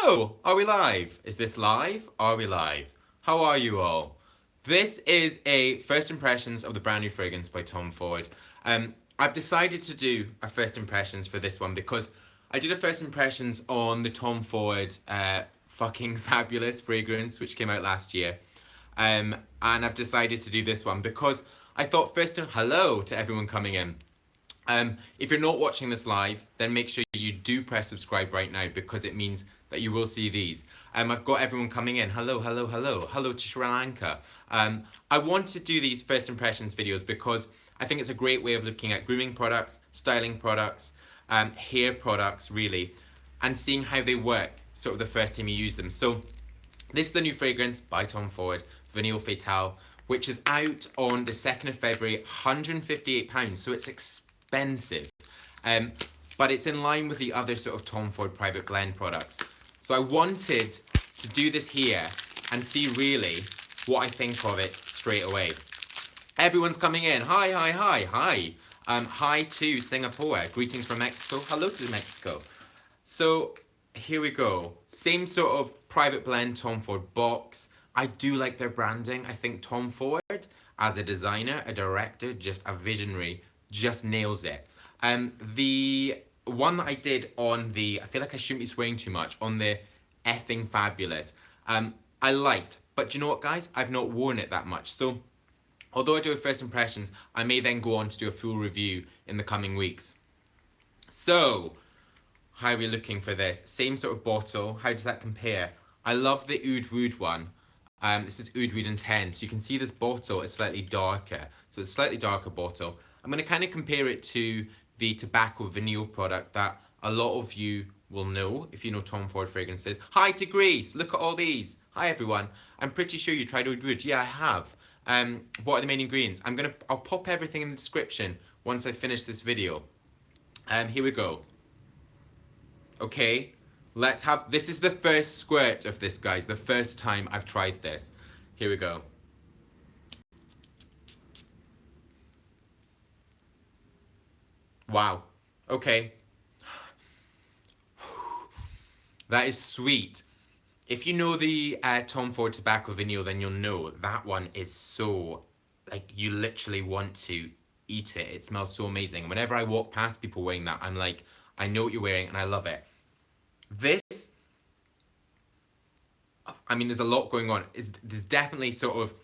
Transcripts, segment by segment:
Hello! Are we live? Is this live? Are we live? How are you all? This is a first impressions of the brand new fragrance by Tom Ford. I've decided to do a first impressions for this one because I did a first impressions on the Tom Ford fucking fabulous fragrance which came out last year. And I've decided to do this one because I thought hello to everyone coming in. If you're not watching this live, then make sure you do press subscribe right now because it means that you will see these. I've got everyone coming in. Hello, hello, hello. Hello to Sri Lanka. I want to do these first impressions videos because I think it's a great way of looking at grooming products, styling products, hair products really, and seeing how they work sort of the first time you use them. So this is the new fragrance by Tom Ford, Vanille Fatale, which is out on the 2nd of February, £158, so it's expensive. But it's in line with the other sort of Tom Ford private blend products. So I wanted to do this here and see really what I think of it straight away. Everyone's coming in. Hi, hi, hi, hi. Hi to Singapore. Greetings from Mexico. Hello to Mexico. So here we go. Same sort of private blend Tom Ford box. I do like their branding. I think Tom Ford, as a designer, a director, just a visionary, just nails it. The one that I did on the, I feel like I shouldn't be swearing too much, on the effing fabulous, I liked. But do you know what, guys? I've not worn it that much. So although I do a first impressions, I may then go on to do a full review in the coming weeks. So, how are we looking for this? Same sort of bottle. How does that compare? I love the Oud Wood one. This is Oud Wood Intense. You can see this bottle is slightly darker. So it's a slightly darker bottle. I'm going to kind of compare it to the tobacco vanille product that a lot of you will know if you know Tom Ford fragrances. Hi to Greece. Look at all these. Hi everyone. I'm pretty sure you tried Oud Wood. Yeah, I have. What are the main ingredients? I'll pop everything in the description once I finish this video. Here we go. Okay, this is the first squirt of this, guys. The first time I've tried this. Here we go. Wow. Okay. That is sweet. If you know the Tom Ford Tobacco Vanille, then you'll know that one is so, like, you literally want to eat it. It smells so amazing. Whenever I walk past people wearing that, I'm like, I know what you're wearing and I love it. This, I mean, there's a lot going on. There's definitely sort of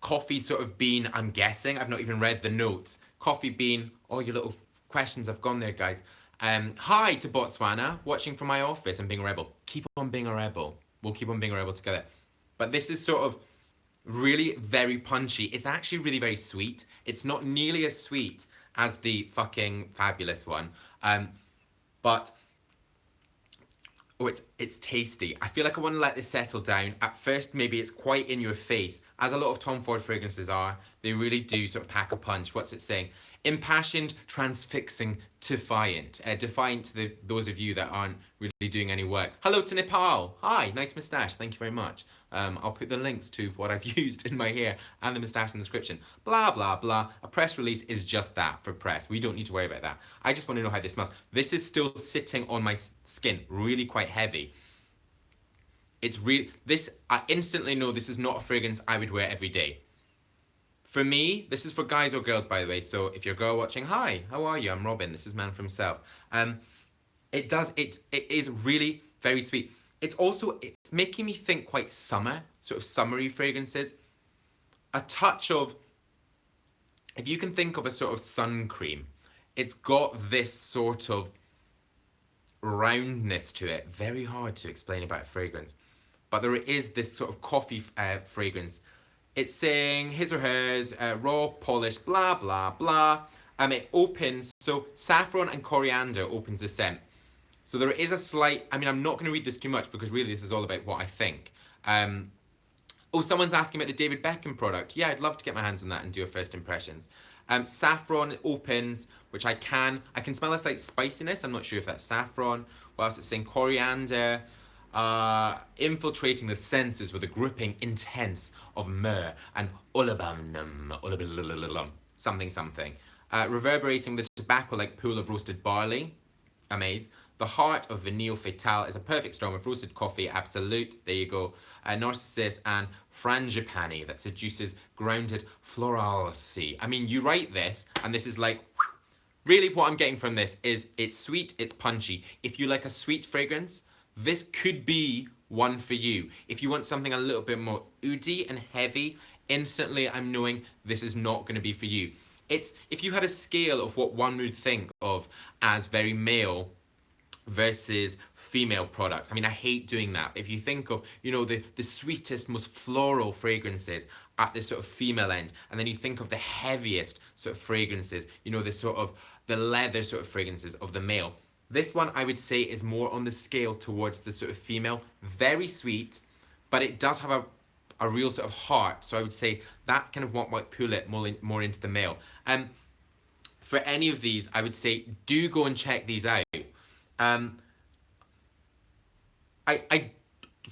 coffee sort of bean, I'm guessing. I've not even read the notes. Coffee bean, all your little questions have gone there, guys. Hi to Botswana, watching from my office and being a rebel. Keep on being a rebel. We'll keep on being a rebel together. But this is sort of really very punchy. It's actually really very sweet. It's not nearly as sweet as the fucking fabulous one. But oh, it's tasty. I feel like I want to let this settle down. At first, maybe it's quite in your face, as a lot of Tom Ford fragrances are. They really do sort of pack a punch. What's it saying? Impassioned, transfixing, defiant. Defiant to those of you that aren't really doing any work. Hello to Nepal. Hi, nice moustache. Thank you very much. I'll put the links to what I've used in my hair and the moustache in the description. Blah, blah, blah. A press release is just that, for press. We don't need to worry about that. I just want to know how this smells. This is still sitting on my skin, really quite heavy. It's really, I instantly know this is not a fragrance I would wear every day. For me, this is for guys or girls, by the way. So if you're a girl watching, hi, how are you? I'm Robin. This is Man for Himself. It is really very sweet. It's making me think quite summer, sort of summery fragrances. A touch of, if you can think of a sort of sun cream, it's got this sort of roundness to it. Very hard to explain about a fragrance. But there is this sort of coffee fragrance. It's saying his or hers, raw, polished, blah, blah, blah. It opens, so saffron and coriander opens the scent. So there is a slight, I mean, I'm not going to read this too much because really this is all about what I think. Oh, someone's asking about the David Beckham product. Yeah, I'd love to get my hands on that and do a first impressions. Saffron opens, which I can smell a slight spiciness. I'm not sure if that's saffron. What else it's saying? Coriander. Infiltrating the senses with a gripping intense of myrrh and olibanum, something. Reverberating the tobacco like pool of roasted barley. Amaze. The heart of Vanille Fatale is a perfect storm of roasted coffee, absolute, there you go, Narcissus and Frangipani that seduces grounded florality. I mean, you write this, and this is like, really what I'm getting from this is it's sweet, it's punchy. If you like a sweet fragrance, this could be one for you. If you want something a little bit more oody and heavy, instantly I'm knowing this is not going to be for you. It's, if you had a scale of what one would think of as very male versus female products. I mean, I hate doing that. If you think of, you know, the sweetest, most floral fragrances at the sort of female end, and then you think of the heaviest sort of fragrances, you know, the sort of the leather sort of fragrances of the male. This one I would say is more on the scale towards the sort of female. Very sweet, but it does have a real sort of heart. So I would say that's kind of what might pull it more into the male. For any of these, I would say do go and check these out.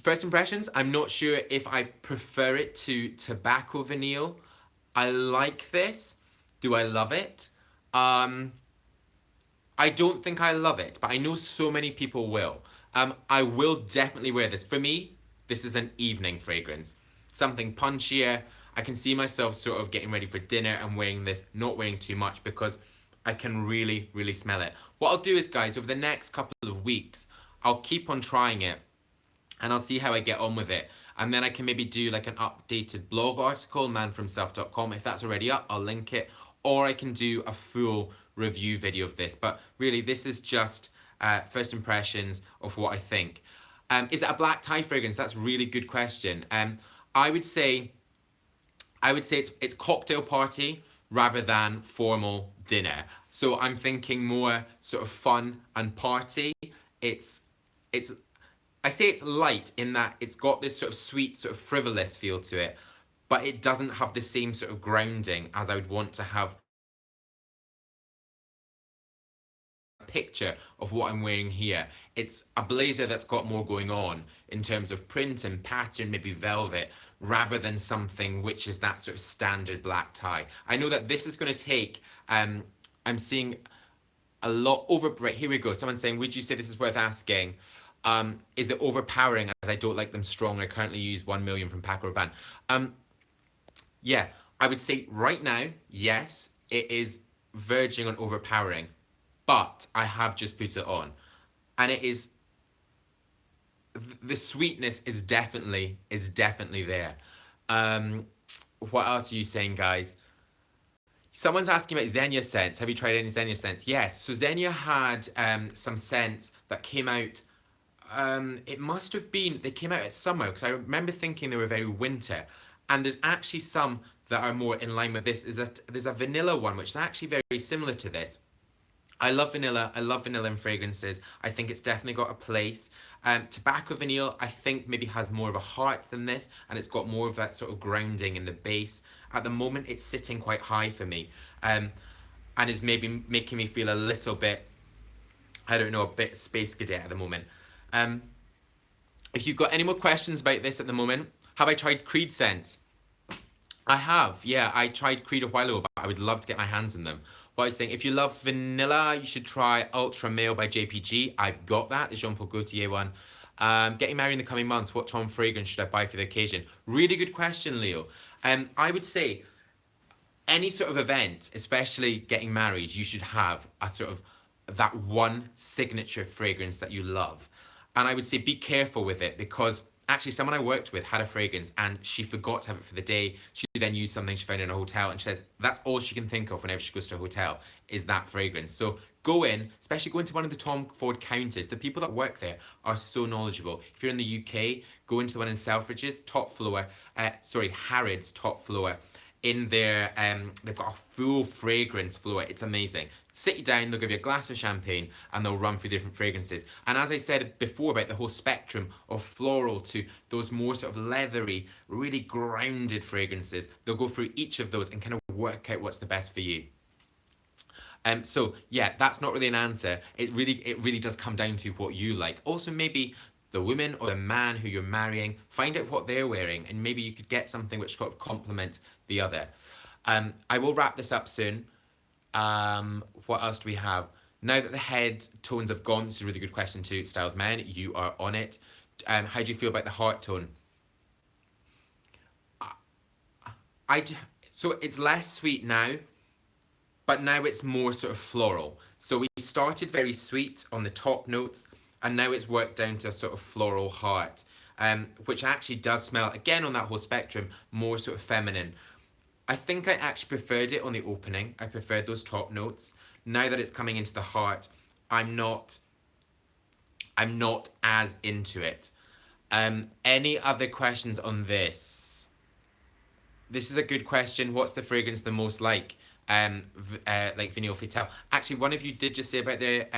First impressions, I'm not sure if I prefer it to Tobacco Vanille. I like this. Do I love it? I don't think I love it, but I know so many people will. I will definitely wear this. For me, this is an evening fragrance. Something punchier. I can see myself sort of getting ready for dinner and wearing this, not wearing too much because I can really, really smell it. What I'll do is, guys, over the next couple of weeks, I'll keep on trying it and I'll see how I get on with it. And then I can maybe do like an updated blog article, manfromself.com. If that's already up, I'll link it. Or I can do a full review video of this. But really, this is just first impressions of what I think. Is it a black tie fragrance? That's a really good question. I would say it's cocktail party rather than formal dinner. So I'm thinking more sort of fun and party. I say it's light in that it's got this sort of sweet, sort of frivolous feel to it, but it doesn't have the same sort of grounding as I would want to have a picture of what I'm wearing here. It's a blazer that's got more going on in terms of print and pattern, maybe velvet, rather than something which is that sort of standard black tie. I know that this is going to take, I'm seeing a lot over, right, here we go. Someone's saying, would you say this is worth asking? Is it overpowering as I don't like them strong? I currently use 1 million from Paco Rabanne. Yeah, I would say right now, yes, it is verging on overpowering, but I have just put it on. And it is, the sweetness is definitely there. What else are you saying, guys? Someone's asking about Zegna scents. Have you tried any Zegna scents? Yes. So Zegna had some scents that came out. It must have been, they came out at summer because I remember thinking they were very winter. And there's actually some that are more in line with this. There's a vanilla one, which is actually very similar to this. I love vanilla. I love vanilla in fragrances. I think it's definitely got a place. Tobacco Vanille, I think maybe has more of a heart than this, and it's got more of that sort of grounding in the base. At the moment, it's sitting quite high for me, and is maybe making me feel a little bit, I don't know, a bit Space Cadet at the moment. If you've got any more questions about this at the moment, have I tried Creed scents? I have, yeah. I tried Creed a while ago, but I would love to get my hands on them. What I was saying, if you love vanilla, you should try Ultra Male by JPG. I've got that, the Jean Paul Gaultier one. Getting married in the coming months, what Tom fragrance should I buy for the occasion? Really good question, Leo. I would say any sort of event, especially getting married, you should have a sort of that one signature fragrance that you love. And I would say be careful with it, because actually someone I worked with had a fragrance and she forgot to have it for the day. She then used something she found in a hotel, and she says that's all she can think of whenever she goes to a hotel is that fragrance. So go in, especially go into one of the Tom Ford counters. The people that work there are so knowledgeable. If you're in the UK, go into the one in Selfridges, top floor, Harrods top floor. In there, they've got a full fragrance floor. It's amazing. Sit you down, they'll give you a glass of champagne, and they'll run through different fragrances. And as I said before about the whole spectrum of floral to those more sort of leathery, really grounded fragrances, they'll go through each of those and kind of work out what's the best for you. So yeah, that's not really an answer. It really does come down to what you like. Also, maybe the woman or the man who you're marrying, find out what they're wearing, and maybe you could get something which sort of complements the other. I will wrap this up soon. What else do we have? Now that the head tones have gone, this is a really good question to Styled Men. You are on it. How do you feel about the heart tone? I so it's less sweet now, but now it's more sort of floral. So we started very sweet on the top notes, and now it's worked down to a sort of floral heart, which actually does smell, again on that whole spectrum, more sort of feminine. I think I actually preferred it on the opening. I preferred those top notes. Now that it's coming into the heart, I'm not as into it. Any other questions on this? This is a good question. What's the fragrance the most like? Like Vinyl Fatale. Actually, one of you did just say about the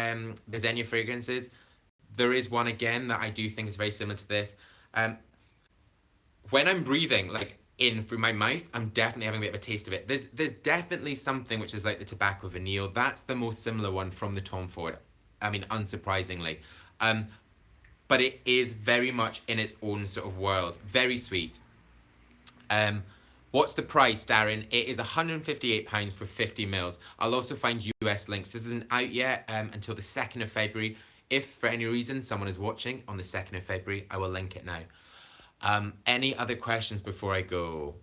Xenia fragrances. There is one again that I do think is very similar to this. When I'm breathing, like in through my mouth, I'm definitely having a bit of a taste of it. There's definitely something which is like the tobacco vanille. That's the most similar one from the Tom Ford. I mean, unsurprisingly. But it is very much in its own sort of world. Very sweet. What's the price, Darren? It is £158 for 50 mils. I'll also find US links. This isn't out yet until the 2nd of February. If for any reason someone is watching on the 2nd of February, I will link it now. Any other questions before I go?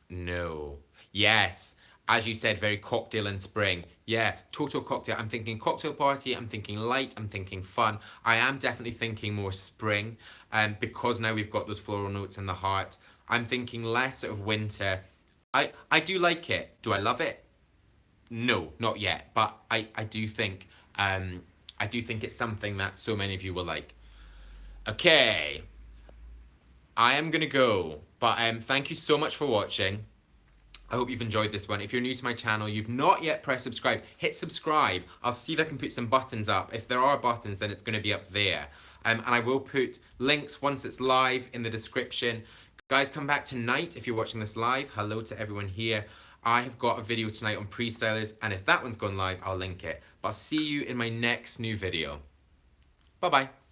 No. Yes. As you said, very cocktail in spring. Yeah, total cocktail. I'm thinking cocktail party. I'm thinking light. I'm thinking fun. I am definitely thinking more spring because now we've got those floral notes in the heart. I'm thinking less sort of winter. I do like it. Do I love it? No, not yet. But I do think it's something that so many of you will like. Okay. I am gonna go. But thank you so much for watching. I hope you've enjoyed this one. If you're new to my channel, you've not yet pressed subscribe, hit subscribe. I'll see if I can put some buttons up. If there are buttons, then it's going to be up there. And I will put links once it's live in the description. Guys, come back tonight if you're watching this live. Hello to everyone here. I have got a video tonight on pre-stylers, and if that one's gone live, I'll link it. But I'll see you in my next new video. Bye-bye.